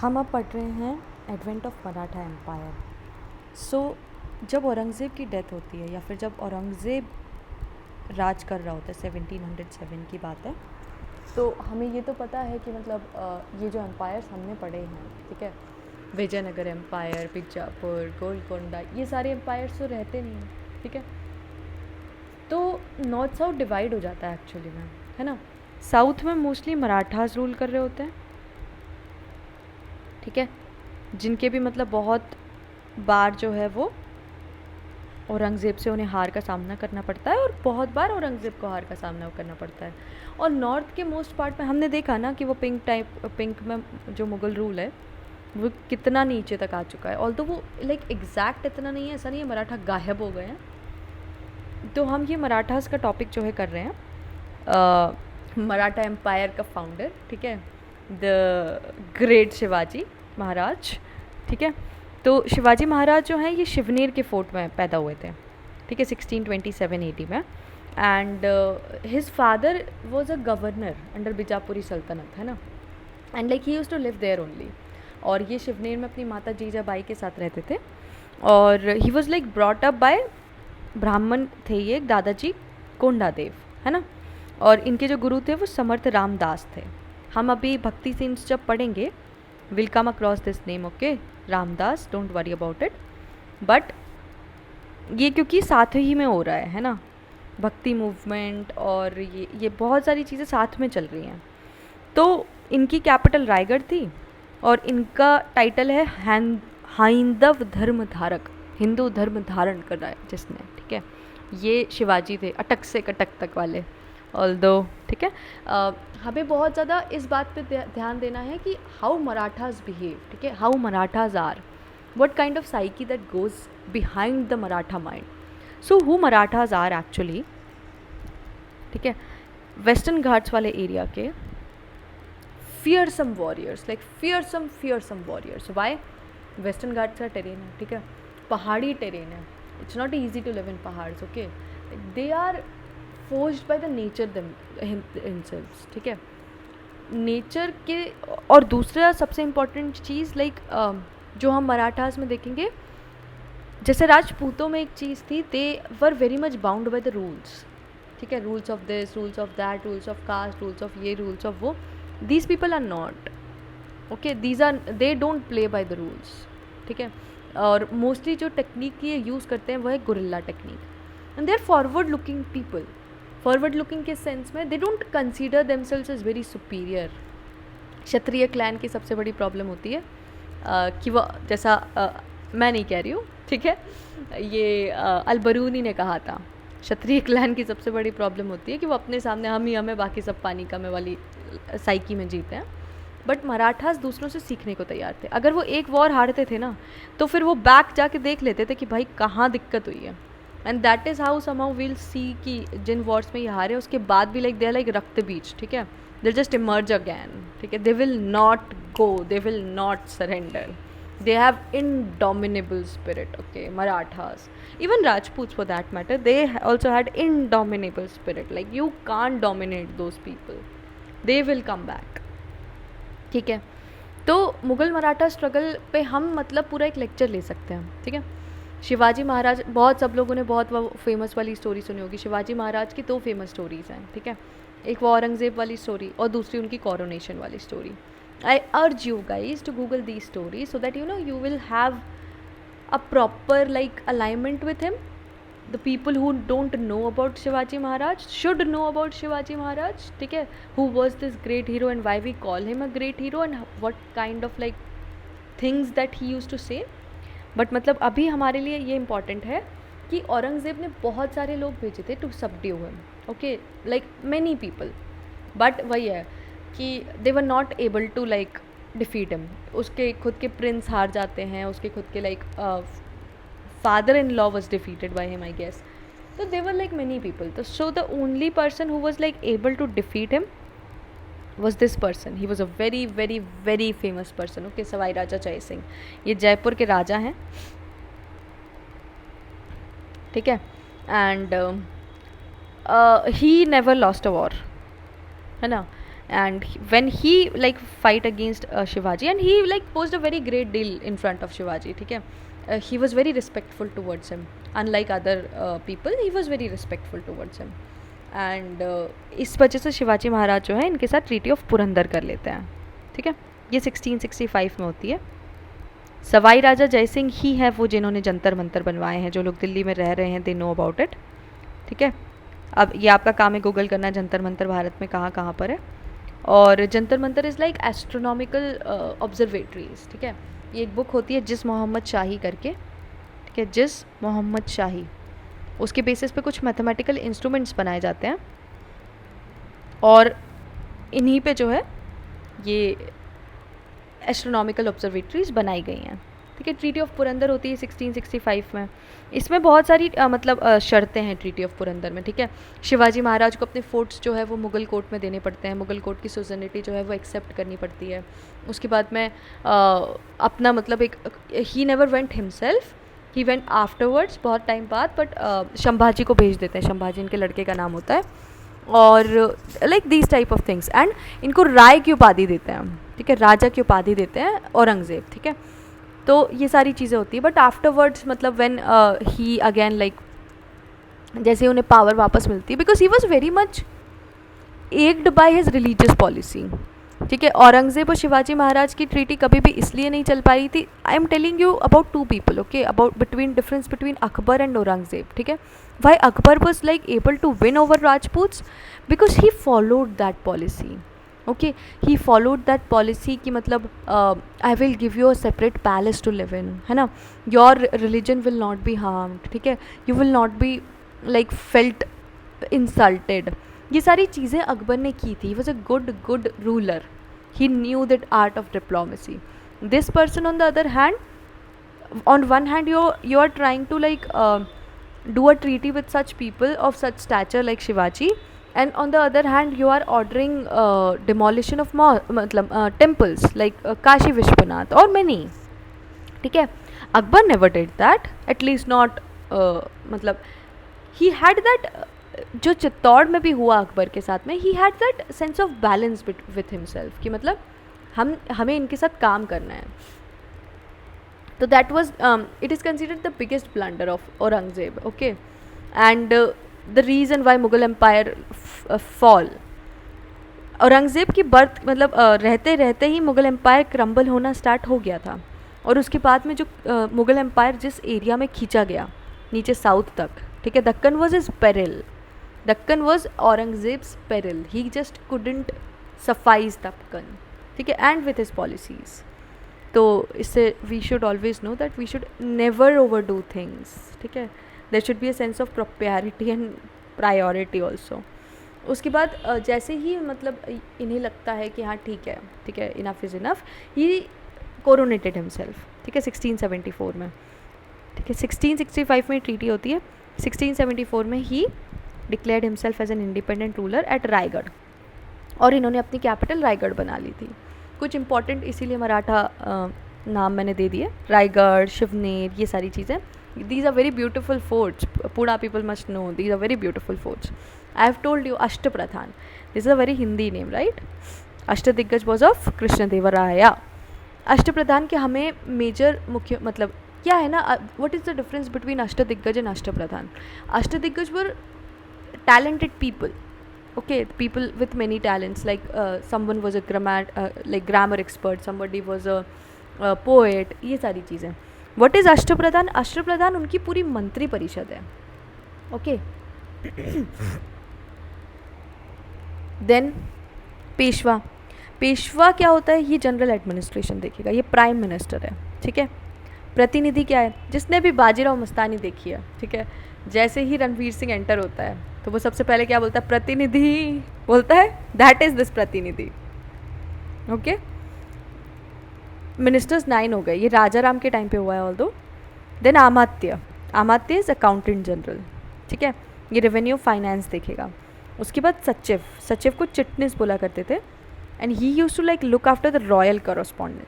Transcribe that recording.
हम अब पढ़ रहे हैं एडवेंट ऑफ मराठा एम्पायर। सो जब औरंगज़ेब की डेथ होती है या फिर जब औरंगज़ेब राज कर रहा होता है, 1707 की बात है, तो हमें ये तो पता है कि मतलब ये जो एम्पायर्स हमने पढ़े हैं, ठीक है, विजयनगर एम्पायर, बीजापुर, गोलकोंडा, ये सारे एम्पायर्स तो रहते नहीं हैं, ठीक है। तो नॉर्थ साउथ डिवाइड हो जाता है एक्चुअली में, है ना। साउथ में मोस्टली मराठास रूल कर रहे होते हैं, ठीक है, जिनके भी मतलब बहुत बार जो है वो औरंगज़ेब से उन्हें हार का सामना करना पड़ता है और बहुत बार औरंगज़ेब को हार का सामना करना पड़ता है। और नॉर्थ के मोस्ट पार्ट में हमने देखा ना कि वो पिंक में जो मुग़ल रूल है वो कितना नीचे तक आ चुका है। ऑल्दो वो लाइक एग्जैक्ट इतना नहीं है, ऐसा नहीं है मराठा गायब हो गए हैं। तो हम ये मराठास का टॉपिक जो है कर रहे हैं, मराठा एम्पायर का फाउंडर, ठीक है, द ग्रेट शिवाजी महाराज, ठीक है। तो शिवाजी महाराज जो हैं ये शिवनेर के फोर्ट में पैदा हुए थे, ठीक है, 1627 AD में। And his father was a governor under Bijapuri सल्तनत, है ना। And like he used to live there only. और ये शिवनेर में अपनी माता जीजाबाई के साथ रहते थे। और he was like brought up by ब्राह्मण थे ये, एक दादाजी कोंडादेव, है ना। और इनके जो गुरु थे वो समर्थ रामदास थे। हम अभी भक्ति सीन्स जब पढ़ेंगे will come across this name, okay, Ramdas, don't worry about it. But ये क्योंकि साथ ही में हो रहा है ना, भक्ति मूवमेंट और ये बहुत सारी चीज़ें साथ में चल रही हैं। तो इनकी कैपिटल रायगढ़ थी और इनका टाइटल है हाइंदव धर्म धारक, हिंदू धर्म धारण कर रहा है जिसने, ठीक है। ये शिवाजी थे, अटक से कटक तक वाले, ऑल्दो, ठीक है। हमें बहुत ज़्यादा इस बात पे ध्यान देना है कि हाउ मराठाज बिहेव, ठीक है, how Marathas are, what kind of psyche that goes behind the Maratha mind. So who Marathas are actually, ठीक है, वेस्टर्न घाट्स वाले एरिया के fearsome warriors, like fearsome warriors. Why? Western Ghats का टेरेन है, ठीक है, पहाड़ी टेरेन है, it's not easy to live in पहाड़्स, okay, they are forced by the nature himselves, ठीक है, नेचर के। और दूसरा सबसे इम्पॉर्टेंट चीज़ लाइक जो हम मराठास में देखेंगे, जैसे राजपूतों में एक चीज़ थी, they were very much bound by the rules, ठीक है, rules of this, rules of that, rules of caste, rules of ये, रूल्स ऑफ वो। These people are not, okay, these are, they don't play by the rules, ठीक है। और mostly जो technique ये use करते हैं वो है guerrilla technique. And they are forward looking people. Forward looking के सेंस में they don't consider themselves as very superior. Kshatriya clan की सबसे बड़ी प्रॉब्लम होती है कि वो, जैसा मैं नहीं कह रही हूँ, ठीक है, ये अलबरूनी ने कहा था, क्षत्रिय क्लैन की सबसे बड़ी प्रॉब्लम होती है कि वो अपने सामने हम ही हमें, बाकी सब पानी का में वाली साइकी में जीते हैं। बट मराठास दूसरों से सीखने को तैयार थे। अगर वो एक वॉर हारते थे ना, तो फिर वो बैक जाके देख लेते थे कि भाई कहाँ दिक्कत हुई है। And that is how somehow will see कि जिन वॉर्स में ये हारे उसके बाद भी लाइक दे आर लाइक रक्त बीज, ठीक है, दे जस्ट इमर्ज अगैन, ठीक है, they will not go, they will not surrender, they have indomitable spirit, okay, Marathas, even Rajputs for that matter, they also had indomitable spirit, like you can't dominate those people, they will come back, ठीक है। तो Mughal Maratha struggle पे हम मतलब पूरा एक lecture ले सकते हैं, ठीक है। शिवाजी महाराज, बहुत सब लोगों ने बहुत फेमस वाली स्टोरी सुनी होगी। शिवाजी महाराज की 2 फेमस स्टोरीज़ हैं, ठीक है, एक वो औरंगज़ेब वाली स्टोरी और दूसरी उनकी कोरोनेशन वाली story. I urge you guys to Google these stories so that you will have a proper like alignment with him. The people who don't know about Shivaji Maharaj should know about Shivaji Maharaj, ठीक है, who was this great hero and why we call him a great hero and what kind of like things that he used to say. But मतलब अभी हमारे लिए ये important है कि औरंगज़ेब ने बहुत सारे लोग भेजे थे to subdue him, okay, like many people, but वही है कि they were not able to like defeat him. उसके खुद के प्रिंस हार जाते हैं, उसके खुद के like father in law was defeated by him, I guess. तो they were like many people. तो so the only person who was like able to defeat him was this person. He was a very very very famous person, okay, Sawai Raja Jai Singh. ये जयपुर के राजा हैं, ठीक है। And he never lost a war, है ना। and when he like fight against Shivaji, and he like posed a very great deal in front of Shivaji, ठीक है. He was very respectful towards him, unlike other people. He was very respectful towards him, and इस वजह से शिवाजी महाराज जो है इनके साथ treaty of Purandar कर लेते हैं, ठीक है. ये 1665 में होती है. सवाई राजा जयसिंह ही है वो जिन्होंने जंतर मंतर बनवाए हैं. जो लोग दिल्ली में रह रहे हैं दे नो अबाउट इट, ठीक है. अब ये आपका काम है गूगल करना जंतर मंतर भारत में कहाँ कहाँ पर है. और Jantar Mantar is like astronomical observatories, ठीक है. ये एक बुक होती है जिस मोहम्मद शाही करके, ठीक है. जिस मोहम्मद शाही, उसके बेसिस पे कुछ मैथमेटिकल इंस्ट्रूमेंट्स बनाए जाते हैं, और इन्हीं पे जो है ये एस्ट्रोनॉमिकल ऑब्जर्वेटरीज बनाई गई हैं, ठीक है. ट्रीटी ऑफ पुरंदर होती है 1665 में. इसमें बहुत सारी शर्तें हैं ट्रीटी ऑफ पुरंदर में, ठीक है. शिवाजी महाराज को अपने फोर्ट्स जो है वो मुगल कोर्ट में देने पड़ते हैं. मुगल कोर्ट की सोजनिटी जो है वो एक्सेप्ट करनी पड़ती है. उसके बाद में अपना मतलब एक he never went himself, he went afterwards बहुत टाइम बाद, बट संभाजी को भेज देते हैं. संभाजी इनके लड़के का नाम होता है. और like these type of things. And इनको राय की उपाधि देते हैं, ठीक है. राजा की उपाधि देते हैं औरंगज़ेब, ठीक है. तो ये सारी चीज़ें होती है. बट आफ्टरवर्ड्स मतलब व्हेन ही अगेन लाइक जैसे उन्हें पावर वापस मिलती है, because he was very much irked by his religious policy, ठीक है. औरंगज़ेब और शिवाजी महाराज की ट्रीटी कभी भी इसलिए नहीं चल पाई थी. I am telling you about two people, okay, about between difference between Akbar and Aurangzeb, ठीक है. Why Akbar was like able to win over Rajputs because he followed that policy, okay. He followed that policy कि मतलब I will give you a separate palace to live in, है ना. Your religion will not be harmed, ठीक है. You will not be like felt insulted. ये सारी चीज़ें अकबर ने की थी. ही was a good ruler. He knew that art of diplomacy. This person on the other hand, on one hand you are trying to like do a treaty with such people of such stature like Shivaji, and on the other hand you are ordering demolition of temples like Kashi Vishwanath or many, ठीक है. Akbar never did that, at least not मतलब he had that जो चित्तौड़ में भी हुआ अकबर के साथ में, he had that sense of balance with himself कि मतलब हमें इनके साथ काम करना है. तो that was it is considered the biggest blunder of Aurangzeb, okay. And the reason why Mughal empire fall, Aurangzeb की बर्थ मतलब रहते रहते ही मुगल एम्पायर क्रम्बल होना स्टार्ट हो गया था. और उसके बाद में जो मुगल एम्पायर जिस एरिया में खींचा गया नीचे साउथ तक, ठीक है, Deccan was is peril. Deccan was Aurangzeb's peril. He just couldn't suffice Deccan, ठीक है, and with his policies. तो इससे we should always know that we should never overdo things, ठीक है. There should be a sense of propriety and priority also. उसके बाद जैसे ही मतलब इन्हें लगता है कि हाँ ठीक है, enough is enough, he coronated himself, ठीक है, 1674 में, ठीक है. 1665 में ट्रीटी होती है. 1674 में ही declared himself as an independent ruler at Raigad, और इन्होंने अपनी कैपिटल रायगढ़ बना ली थी. कुछ इंपॉर्टेंट इसीलिए मराठा नाम मैंने दे दिए, रायगढ़, शिवनेर, ये सारी चीज़ें. These are very beautiful forts. पूरा people must know these are very beautiful forts. I have told you Ashtapradhan, this is a very Hindi name, right. Ashtadiggaj was of Krishnadevaraya. Ashtapradhan के हमें मेजर मुख्य मतलब क्या है ना, what is the difference between Ashtadiggaj and Ashtapradhan. Ashtadiggaj were talented people, okay, people with many talents, like someone was a grammar expert, somebody was a poet, ये सारी चीज़ें. what is अष्टप्रधान? अष्टप्रधान उनकी पूरी मंत्री परिषद है, ओके. देन पेशवा. पेशवा क्या होता है? ये जनरल एडमिनिस्ट्रेशन देखेगा. ये प्राइम मिनिस्टर है, ठीक है. प्रतिनिधि क्या है? जिसने भी बाजीराव मस्तानी देखी है, ठीक है, जैसे ही रणवीर सिंह एंटर होता है तो वो सबसे पहले क्या बोलता है? प्रतिनिधि बोलता है. दैट इज दिस प्रतिनिधि, ओके. मिनिस्टर्स 9 हो गए. ये राजा राम के टाइम पे हुआ है ऑल दो. देन आमात्य. आमात्य इज अकाउंटेंट जनरल, ठीक है. ये रेवेन्यू फाइनेंस देखेगा. उसके बाद सचिव. सचिव को चिटनिस बोला करते थे. And he use to like look after the royal correspondence.